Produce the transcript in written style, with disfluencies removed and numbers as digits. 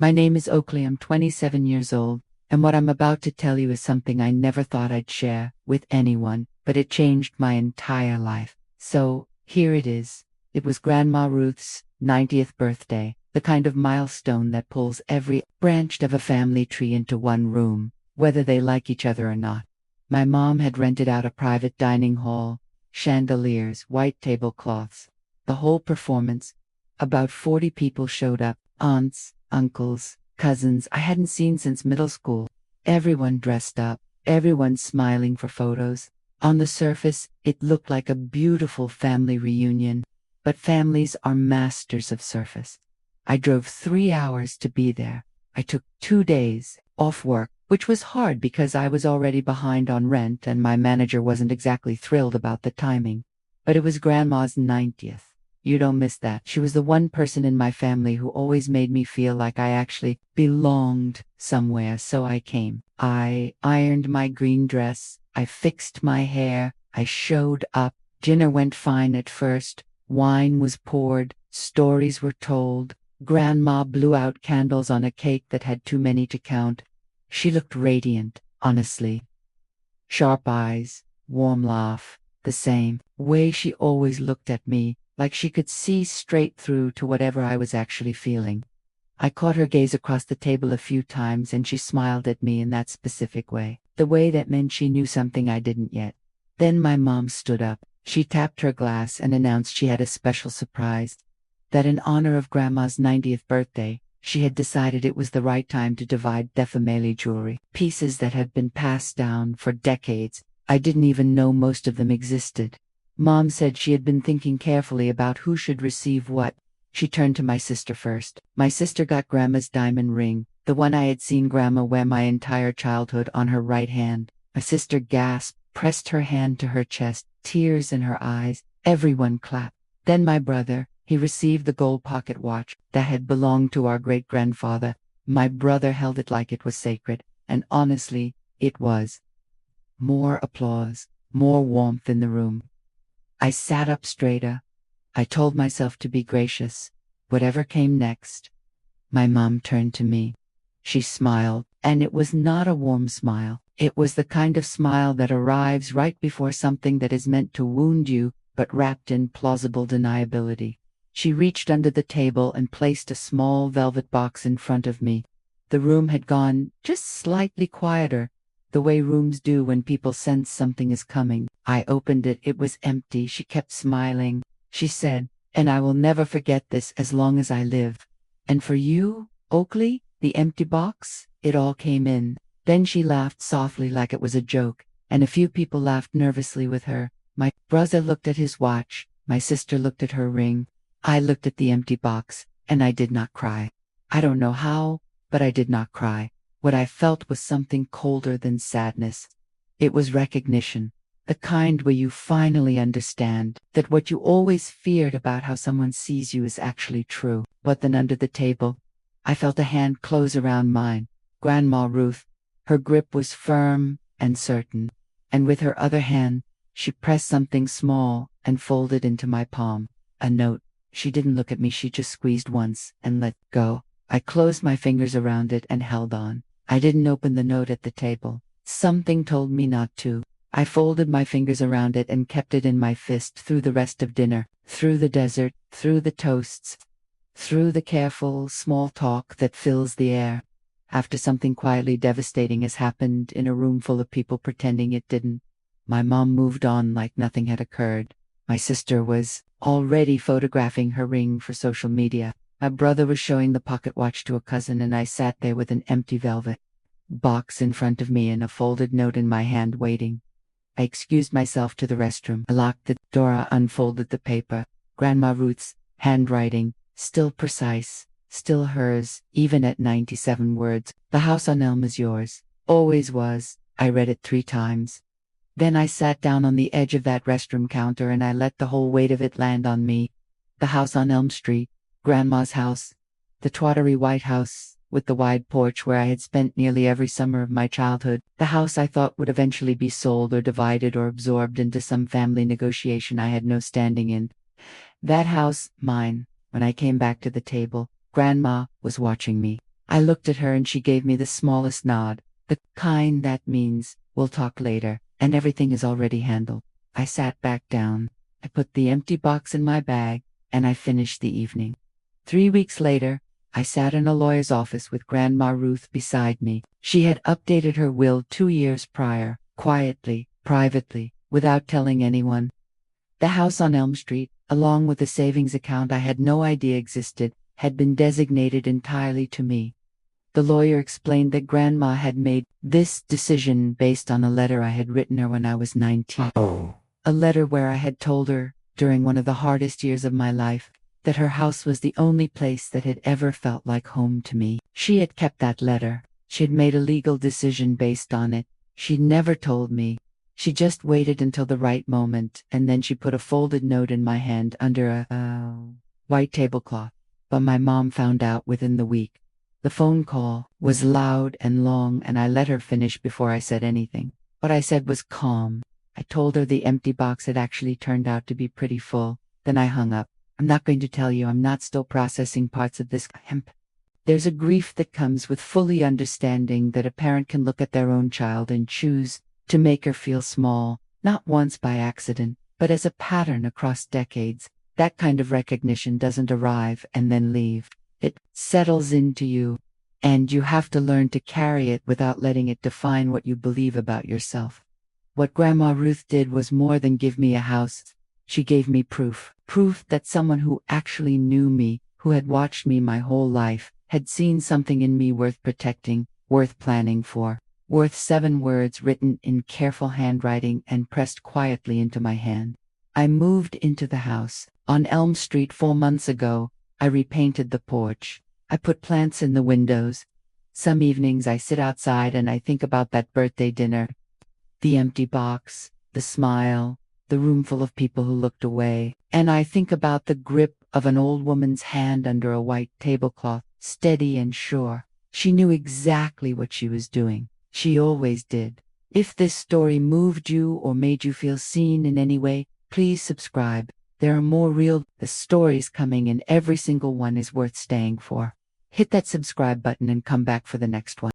My name is Oakley. I'm 27 years old, and what I'm about to tell you is something I never thought I'd share with anyone, but it changed my entire life. So, here it is. It was Grandma Ruth's 90th birthday, the kind of milestone that pulls every branch of a family tree into one room, whether they like each other or not. My mom had rented out a private dining hall, chandeliers, white tablecloths. The whole performance. About 40 people showed up, aunts, uncles, cousins I hadn't seen since middle school. Everyone dressed up, everyone smiling for photos. On the surface, it looked like a beautiful family reunion, but families are masters of surface. I drove 3 hours to be there. I took 2 days off work, which was hard because I was already behind on rent and my manager wasn't exactly thrilled about the timing. But it was Grandma's 90th. You don't miss that. She was the one person in my family who always made me feel like I actually belonged somewhere, so I came. I ironed my green dress. I fixed my hair. I showed up. Dinner went fine at first. Wine was poured. Stories were told. Grandma blew out candles on a cake that had too many to count. She looked radiant, honestly. Sharp eyes, warm laugh, the same way she always looked at me, like she could see straight through to whatever I was actually feeling. I caught her gaze across the table a few times and she smiled at me in that specific way, the way that meant she knew something I didn't yet. Then my mom stood up. She tapped her glass and announced she had a special surprise. That in honor of Grandma's 90th birthday, she had decided it was the right time to divide the family jewelry, pieces that had been passed down for decades. I didn't even know most of them existed. Mom said she had been thinking carefully about who should receive what. She turned to my sister first. My sister got Grandma's diamond ring, the one I had seen Grandma wear my entire childhood, on her right hand. My sister gasped, pressed her hand to her chest, tears in her eyes. Everyone clapped. Then my brother. He received the gold pocket watch that had belonged to our great-grandfather. My brother held it like it was sacred, and honestly, it was. More applause, more warmth in the room. I sat up straighter. I told myself to be gracious, whatever came next. My mom turned to me. She smiled, and it was not a warm smile. It was the kind of smile that arrives right before something that is meant to wound you, but wrapped in plausible deniability. She reached under the table and placed a small velvet box in front of me. The room had gone just slightly quieter, the way rooms do when people sense something is coming. I opened it. It was empty. She kept smiling. She said, "And I will never forget this as long as I live." "And for you, Oakley?" The empty box? It all came in. Then she laughed softly like it was a joke, and a few people laughed nervously with her. My brother looked at his watch. My sister looked at her ring. I looked at the empty box, and I did not cry. I don't know how, but I did not cry. What I felt was something colder than sadness. It was recognition, the kind where you finally understand that what you always feared about how someone sees you is actually true. But then under the table, I felt a hand close around mine. Grandma Ruth. Her grip was firm and certain, and with her other hand, she pressed something small and folded into my palm. A note. She didn't look at me. She just squeezed once and let go. I closed my fingers around it and held on. I didn't open the note at the table. Something told me not to. I folded my fingers around it and kept it in my fist through the rest of dinner, through the dessert, through the toasts, through the careful, small talk that fills the air. After something quietly devastating has happened in a room full of people pretending it didn't, my mom moved on like nothing had occurred. My sister was already photographing her ring for social media. My brother was showing the pocket watch to a cousin, and I sat there with an empty velvet box in front of me and a folded note in my hand, waiting. I excused myself to the restroom. I locked the door. I unfolded the paper. Grandma Ruth's handwriting, still precise, still hers, even at 97 words. "The house on Elm is yours. Always was." I read it 3 times. Then I sat down on the edge of that restroom counter and I let the whole weight of it land on me. The house on Elm Street, Grandma's house, the tawdry white house with the wide porch where I had spent nearly every summer of my childhood, the house I thought would eventually be sold or divided or absorbed into some family negotiation I had no standing in. That house, mine. When I came back to the table, Grandma was watching me. I looked at her and she gave me the smallest nod, the kind that means, we'll talk later, and everything is already handled. I sat back down. I put the empty box in my bag, and I finished the evening. 3 weeks later, I sat in a lawyer's office with Grandma Ruth beside me. She had updated her will 2 years prior, quietly, privately, without telling anyone. The house on Elm Street, along with the savings account I had no idea existed, had been designated entirely to me. The lawyer explained that Grandma had made this decision based on a letter I had written her when I was 19. A letter where I had told her, during one of the hardest years of my life, that her house was the only place that had ever felt like home to me. She had kept that letter. She had made a legal decision based on it. She'd never told me. She just waited until the right moment, and then she put a folded note in my hand under a white tablecloth. But my mom found out within the week. The phone call was loud and long, and I let her finish before I said anything. What I said was calm. I told her the empty box had actually turned out to be pretty full. Then I hung up. I'm not going to tell you, I'm not still processing parts of this hemp. There's a grief that comes with fully understanding that a parent can look at their own child and choose to make her feel small, not once by accident, but as a pattern across decades. That kind of recognition doesn't arrive and then leave. It settles into you, and you have to learn to carry it without letting it define what you believe about yourself. What Grandma Ruth did was more than give me a house. She gave me proof. Proof that someone who actually knew me, who had watched me my whole life, had seen something in me worth protecting, worth planning for, worth 7 words written in careful handwriting and pressed quietly into my hand. I moved into the house on Elm Street 4 months ago. I repainted the porch. I put plants in the windows. Some evenings I sit outside and I think about that birthday dinner, the empty box, the smile, the room full of people who looked away, and I think about the grip of an old woman's hand under a white tablecloth, steady and sure. She knew exactly what she was doing. She always did. If this story moved you or made you feel seen in any way, please subscribe. There are more real stories coming, and every single one is worth staying for. Hit that subscribe button and come back for the next one.